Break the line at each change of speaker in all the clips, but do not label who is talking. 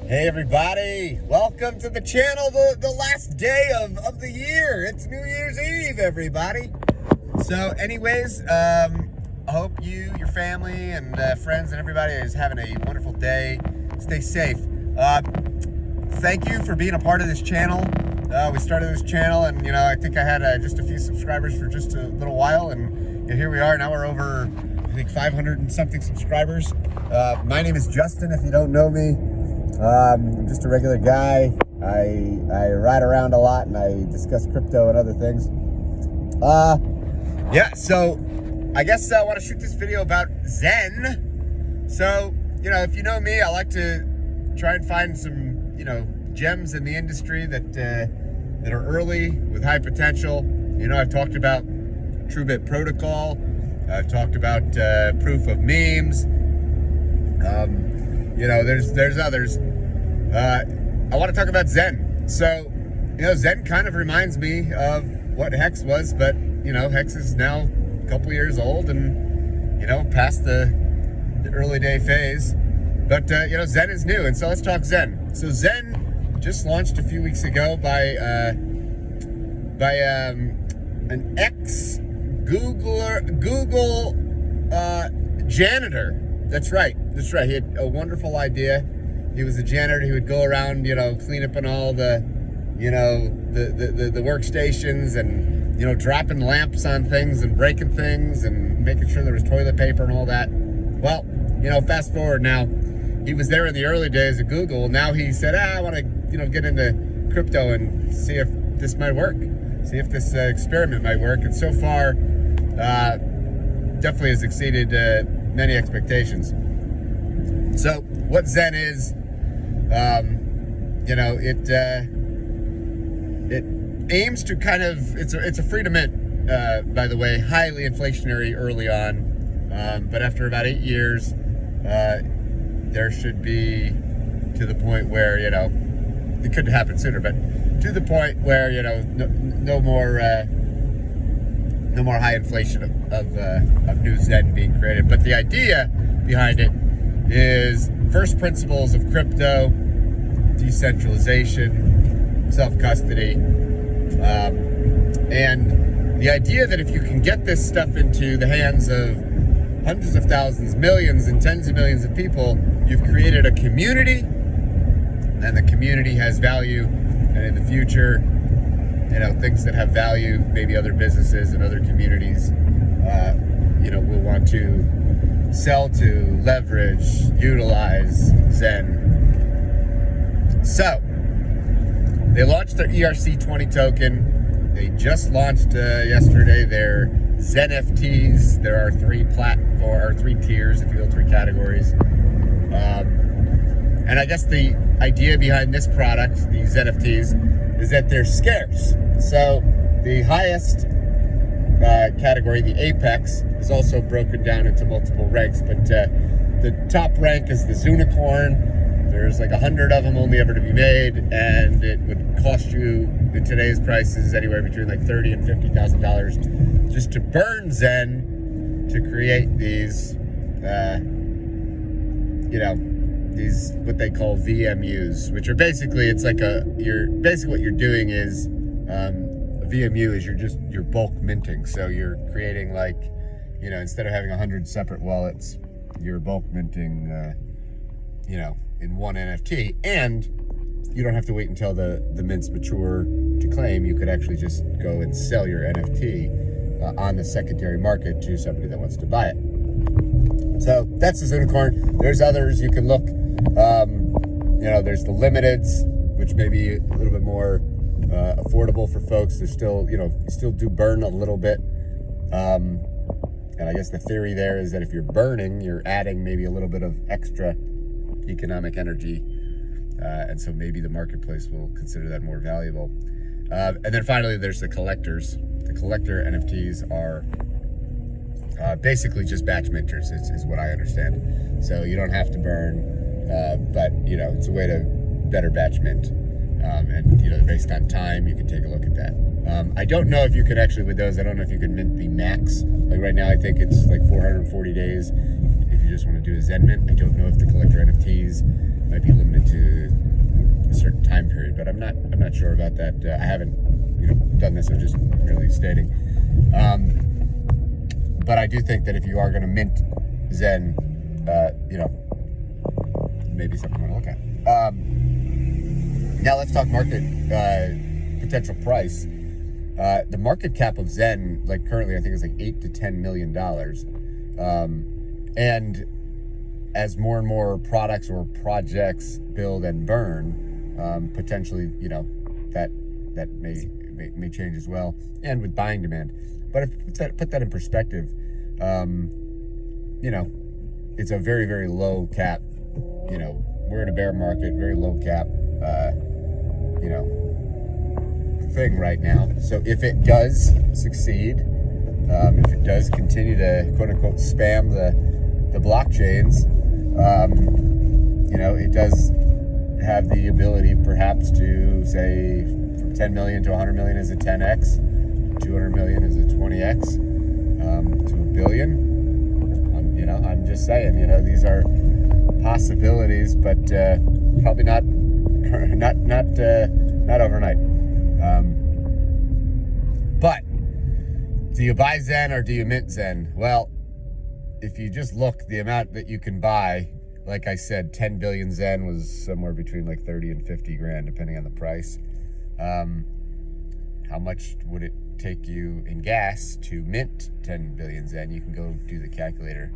Hey everybody, welcome to the channel, the last day of the year. It's New Year's Eve, everybody. So anyways, I hope you, your family, and friends and everybody is having a wonderful day. Stay safe. Thank you for being a part of this channel. We started this channel and, I think I had just a few subscribers for just a little while, and here we are. Now we're over, I think, 500 and something subscribers. My name is Justin, if you don't know me. I'm just a regular guy. I ride around a lot and I discuss crypto and other things. Yeah, so I guess I want to shoot this video about Zen. So, if you know me, I like to try and find some, gems in the industry that are early with high potential. I've talked about TRUEBIT protocol. I've talked about proof of memes. There's others. I want to talk about Zen. So, Zen kind of reminds me of what Hex was, but, Hex is now a couple years old and, past the early day phase. But, Zen is new, and so let's talk Zen. So Zen just launched a few weeks ago by an ex-Google janitor. That's right. He had a wonderful idea. He was a janitor. He would go around, clean up on all the workstations and, dropping lamps on things and breaking things and making sure there was toilet paper and all that. Well, fast forward now. He was there in the early days of Google. Now he said, I want to, get into crypto and see if this might work. See if this experiment might work. And so far, definitely has exceeded many expectations. So what Zen is, it aims to kind of, it's a free to mint, by the way, highly inflationary early on, but after about 8 years, there should be to the point where, it could happen sooner, but to the point where, no more high inflation of new Zen being created. But the idea behind it is first principles of crypto, decentralization, self-custody, and the idea that if you can get this stuff into the hands of hundreds of thousands, millions, and tens of millions of people, you've created a community, and the community has value, and in the future, things that have value, maybe other businesses and other communities, will want to sell to, leverage, utilize Zen. So, they launched their ERC20 token. They just launched yesterday their ZenFTs. There are three tiers, if you will, three categories. And I guess the idea behind this product, the ZenFTs, is that they're scarce. So the highest category, the Apex, is also broken down into multiple ranks. But the top rank is the Zunicorn. There's like 100 of them only ever to be made, and it would cost you, in today's prices, anywhere between like $30,000 and $50,000 just to burn Zen to create these, these what they call VMUs, which are basically, it's like basically what you're doing is, a VMU is you're bulk minting. So you're creating like, instead of having 100 separate wallets, you're bulk minting, in one NFT, and you don't have to wait until the mints mature to claim. You could actually just go and sell your NFT on the secondary market to somebody that wants to buy it. So that's the Unicorn. There's others you can look. There's the Limiteds, which may be a little bit more affordable for folks. There's still, you still do burn a little bit. And I guess the theory there is that if you're burning, you're adding maybe a little bit of extra economic energy, and so maybe the marketplace will consider that more valuable. And then finally, there's the collectors. The collector NFTs are basically just batch minters, is what I understand. So you don't have to burn, but it's a way to better batch mint. And they're based on time. You can take a look at that. I don't know if you could actually, with those, I don't know if you could mint the max. Like right now, I think it's like 440 days if you just want to do a Zen mint. I don't know if the collector NFTs might be limited to a certain time period, but I'm not sure about that. I haven't done this. I'm just merely stating. But I do think that if you are going to mint Zen, maybe something you want to look at. Now let's talk market potential price. The market cap of Zen, like currently, I think is like $8 to $10 million. And as more and more products or projects build and burn, potentially, that may change as well, and with buying demand. But if put that in perspective, it's a very, very low cap. We're in a bear market, very low cap, thing right now. So if it does succeed, if it does continue to quote unquote spam the blockchains, it does have the ability perhaps to say from 10 million to 100 million is a 10x, 200 million is a 20x, to a billion. I'm just saying, these are possibilities, but probably not overnight. But do you buy Zen or do you mint Zen? Well, if you just look, the amount that you can buy, like I said, 10 billion Zen was somewhere between like 30 and 50 grand, depending on the price. How much would it take you in gas to mint 10 billion Zen? You can go do the calculator,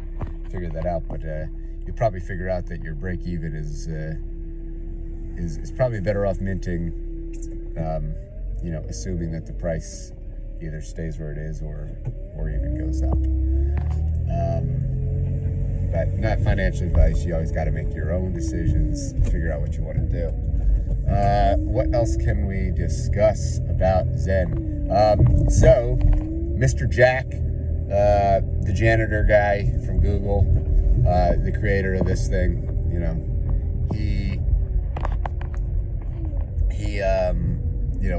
figure that out, but you'll probably figure out that your break even is probably better off minting, assuming that the price either stays where it is or even goes up. But not financial advice. You always got to make your own decisions, figure out what you want to do. What else can we discuss about Zen? So, Mr. Jack, the janitor guy from Google, the creator of this thing, he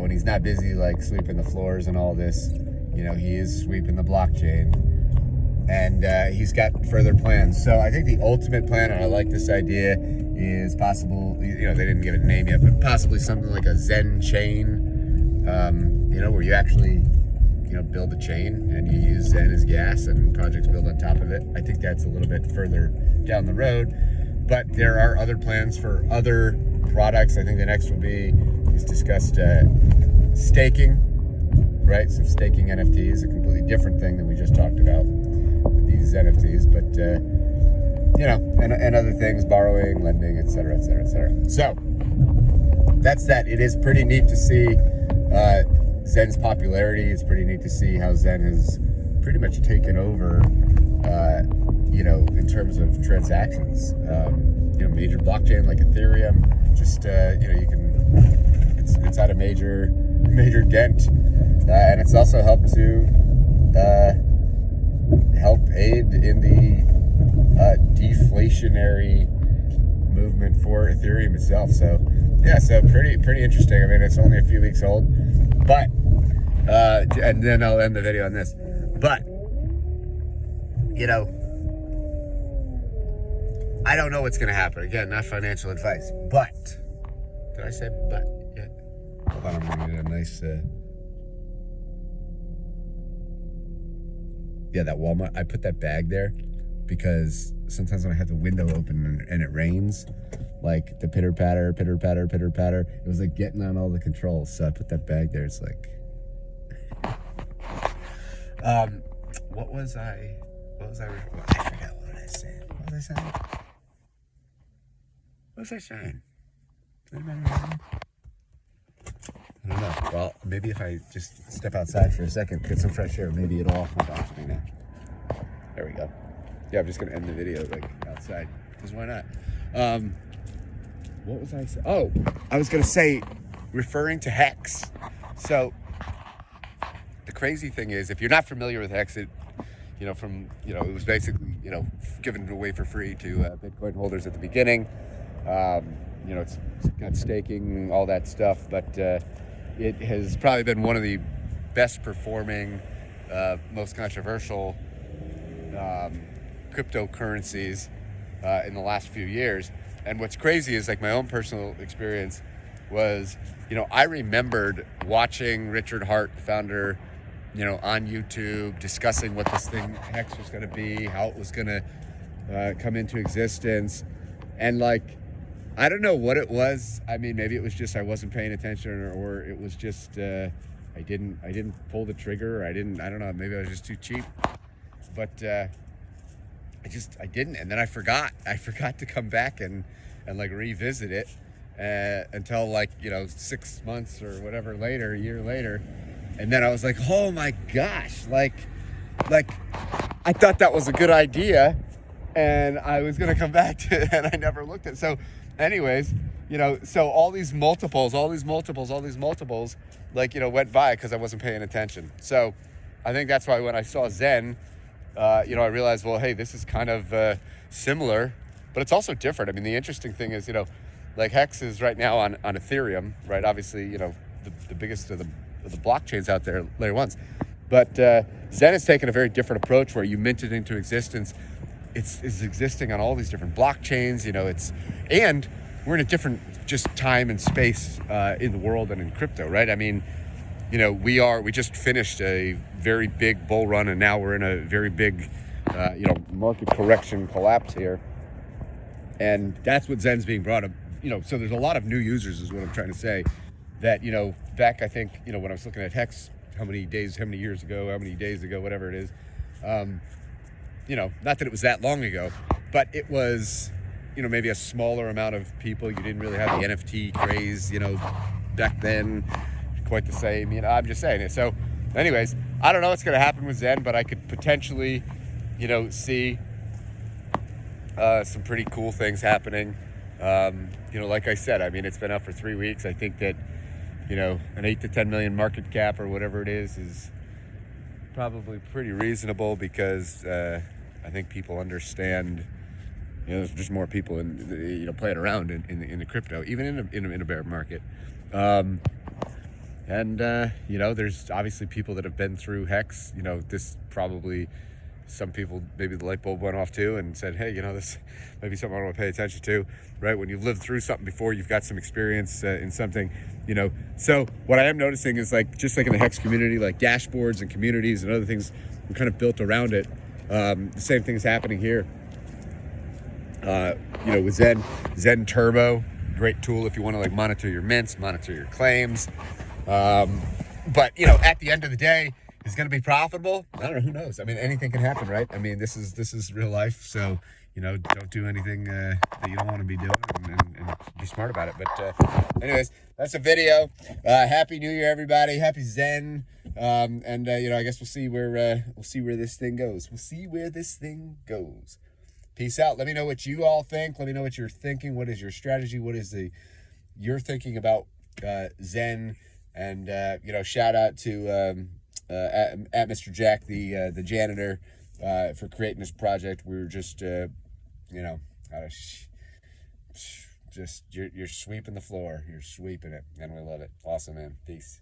when he's not busy like sweeping the floors and all this, he is sweeping the blockchain, and he's got further plans. So I think the ultimate plan, and I like this idea, is possible, they didn't give it a name yet, but possibly something like a Zen chain, where you actually, build a chain and you use Zen as gas and projects build on top of it. I think that's a little bit further down the road, but there are other plans for other products. I think the next will be, he's discussed staking, right? So staking NFTs, a completely different thing than we just talked about with these NFTs, but and other things, borrowing, lending, et cetera, et cetera, et cetera. So that's that. It is pretty neat to see Zen's popularity. It's pretty neat to see how Zen has pretty much taken over, in terms of transactions. Major blockchain like Ethereum, just you can, it's had a major dent, and it's also helped to help aid in the deflationary movement for Ethereum itself. So pretty interesting. I mean, it's only a few weeks old, but and then I'll end the video on this. But I don't know what's going to happen. Again, not financial advice, but did I say but? Yeah. Hold on, I'm going to get a nice. That Walmart. I put that bag there because sometimes when I have the window open and it rains, like the pitter patter, it was like getting on all the controls. So I put that bag there. It's like, what was I? I forgot what I said. What was I saying? Anybody know? I don't know. Well, maybe if I just step outside for a second, get some fresh air, maybe it'll all come back to me now. There we go. Yeah, I'm just gonna end the video like outside, because why not? What was I saying? Oh, I was gonna say, referring to Hex. So the crazy thing is, if you're not familiar with Hex, it was basically, given away for free to Bitcoin holders at the beginning. It's got staking, all that stuff, but it has probably been one of the best performing, most controversial cryptocurrencies in the last few years. And what's crazy is like my own personal experience was, I remembered watching Richard Hart, the founder, on YouTube, discussing what this thing Hex was going to be, how it was going to come into existence. And like, I don't know what it was. I mean, maybe it was just I wasn't paying attention, or it was just I didn't pull the trigger. I don't know. Maybe I was just too cheap. But I didn't, and then I forgot to come back and like revisit it until like 6 months or whatever later, a year later, and then I was like, oh my gosh, like I thought that was a good idea, and I was gonna come back to it, and I never looked at it. So anyways, so all these multiples like went by because I wasn't paying attention. So I think that's why when I saw Zen, I realized, well, hey, this is kind of similar, but it's also different. I mean, the interesting thing is, like Hex is right now on Ethereum, right? Obviously, the biggest of the blockchains out there, layer ones. But Zen has taken a very different approach where you mint it into existence. It's existing on all these different blockchains, and we're in a different just time and space in the world and in crypto, right? I mean, we just finished a very big bull run, and now we're in a very big, market correction collapse here. And that's what Zen's being brought up, so there's a lot of new users is what I'm trying to say, that, back, I think, when I was looking at Hex, how many days ago, whatever it is, not that it was that long ago, but it was, maybe a smaller amount of people. You didn't really have the NFT craze, back then, quite the same, I'm just saying it. So anyways, I don't know what's going to happen with Zen, but I could potentially, see some pretty cool things happening. Like I said, I mean, it's been out for 3 weeks. I think that, an 8 to 10 million market cap or whatever it is probably pretty reasonable, because I think people understand, there's just more people playing around in the crypto, even in a bear market. There's obviously people that have been through Hex. This probably, some people, maybe the light bulb went off too and said, hey, this may be something I want to pay attention to, right? When you've lived through something before, you've got some experience in something, So what I am noticing is, like, just like in the Hex community, like dashboards and communities and other things are kind of built around it. The same thing is happening here. With Zen Turbo, great tool if you want to like monitor your mints, monitor your claims. But at the end of the day, is going to be profitable? I don't know. Who knows? I mean, anything can happen, right? I mean, this is real life. So, don't do anything that you don't want to be doing, and be smart about it. But anyways, that's a video. Happy New Year, everybody. Happy Zen. I guess we'll see where this thing goes. We'll see where this thing goes. Peace out. Let me know what you all think. Let me know what you're thinking. What is your strategy? What is you're thinking about Zen? And shout out to at Mr. Jack, the janitor, for creating this project. We were just you're sweeping the floor. You're sweeping it, and we love it. Awesome, man. Peace.